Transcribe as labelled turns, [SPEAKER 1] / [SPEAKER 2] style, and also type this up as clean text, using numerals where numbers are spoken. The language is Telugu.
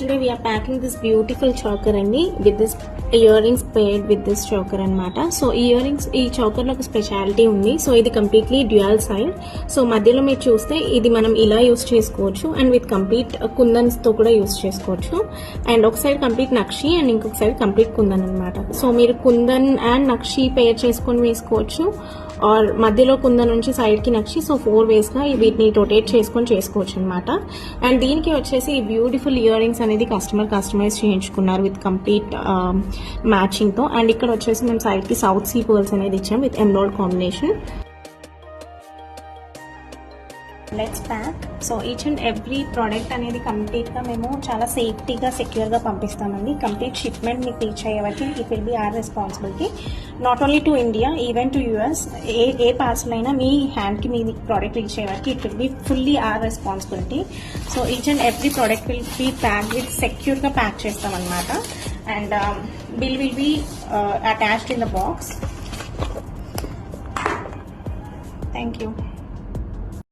[SPEAKER 1] Today we're packing this beautiful choker అండి with this ear rings paired with this choker అనమాట. సో ఈ చోకర్ లో ఒక స్పెషాలిటీ ఉంది. సో ఇది కంప్లీట్లీ డ్యూయల్ సైడ్. సో మధ్యలో మీరు చూస్తే ఇది మనం ఇలా యూస్ చేసుకోవచ్చు అండ్ విత్ కంప్లీట్ కుందన్స్ తో కూడా యూస్ చేసుకోవచ్చు. అండ్ ఒక సైడ్ కంప్లీట్ నక్షి అండ్ ఇంకొక సైడ్ కంప్లీట్ కుందన్ అనమాట. సో మీరు కుందన్ అండ్ నక్షి పేర్ చేసుకొని వేసుకోవచ్చు ఆర్ మధ్యలో కుందన్ నుంచి సైడ్ కి నక్షి. సో 4 ways గా వీటిని రొటేట్ చేసుకొని చేసుకోవచ్చు అనమాట. అండ్ దీనికి వచ్చేసి ఈ బ్యూటిఫుల్ ఇయర్ రింగ్స్ అనేది కస్టమైజ్ చేయించుకున్నారు విత్ కంప్లీట్ మ్యాచింగ్ తో. అండ్ ఇక్కడ వచ్చేసి మేము సైడ్ కి సౌత్ సీ పర్ల్స్ అనేది ఇచ్చాం with emerald combination. Let's pack. So each and every product అనేది కంప్లీట్గా మేము చాలా సేఫ్టీగా సెక్యూర్గా పంపిస్తామండి. కంప్లీట్ షిప్మెంట్ మీకు రీచ్ అయ్యే వరకు it will be our responsibility. Not only to India, even to US. ఏ పార్సల్ అయినా మీ హ్యాండ్కి మీ ప్రోడక్ట్ రీచ్ అయ్యే వరకు it will be fully our responsibility. So each and every product will be pack with సెక్యూర్గా ప్యాక్ చేస్తామన్నమాట. And bill will be attached in the box. Thank you.